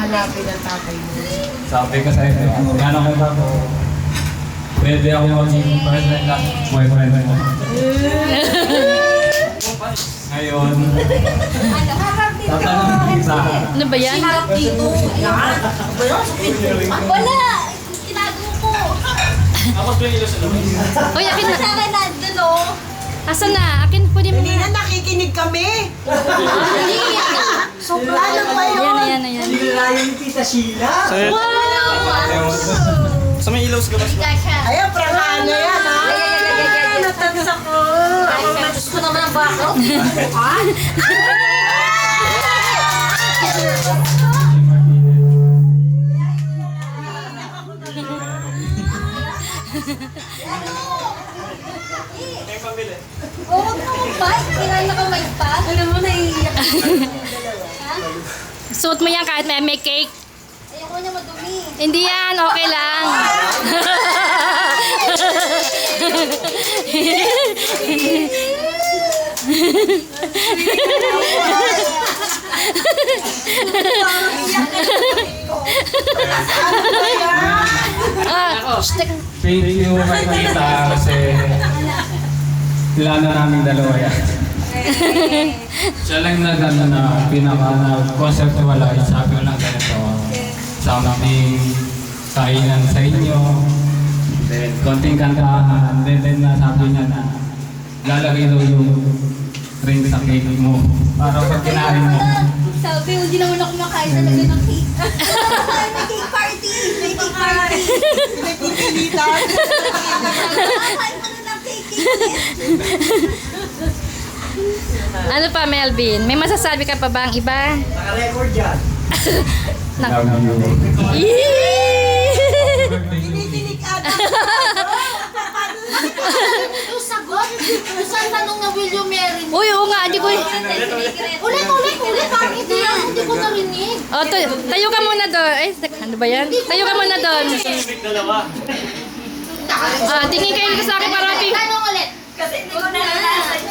hanapin ang tatay mo. Sabi ko sa inyo, gano'n kita po. Pwede ako maging person na boyfriend mo. Ngayon, tatanungin kita. Ano ba yan? Harap dito. Yan. Ano ba yun? Wala! Tinago ko! Uy, akin na. Sa akin nandun o. Asan na? Akin po din mo. Hindi na nakikinig kami. Sobra lang ba yun? Ayan, ayan, ayan. Nilayo ni Tita Sheila. Sa may ilaw sa gabas ba? Ayan, prangaan na yan, ha? Natansa ko. Diyos ko naman ang bako. May pambili. Oo, huwag ka mag-bike. Kailangan na kamay pa. Alam mo, naiiyak. Suot mo yan kahit may cake. Ayoko niya madumi. Hindi yan, okay lang. Thank you kay Tita kasi plano namin dalawa yan. Siya lang na pinaka-conceptualize. Sabi ko lang ganito, something kainan sa inyo, then konting kantahan, then nasabi niya na lalagay daw yung ring sa cake mo para pag kinain mo. Sabi, hindi naman ako makain talaga ng cake. May cake party! May cake party! May pipilitan. Kakain ko na ng cake. Ano pa, Melvin? May masasabi ka pa ba ang iba? Naka-record yan. Love you. Kinikinig ata. Ito sagot. Saan tanong na will you marry me? Uy, oo nga, hindi ko... Ulit. Parang hindi ko narinig. Oh, tayo ka muna doon. Eh, ano ba yan? Tayo ka muna doon. Dalawa. Tingin kayo dito sa akin para... Tanong ulit. Kasi hindi ko narinig.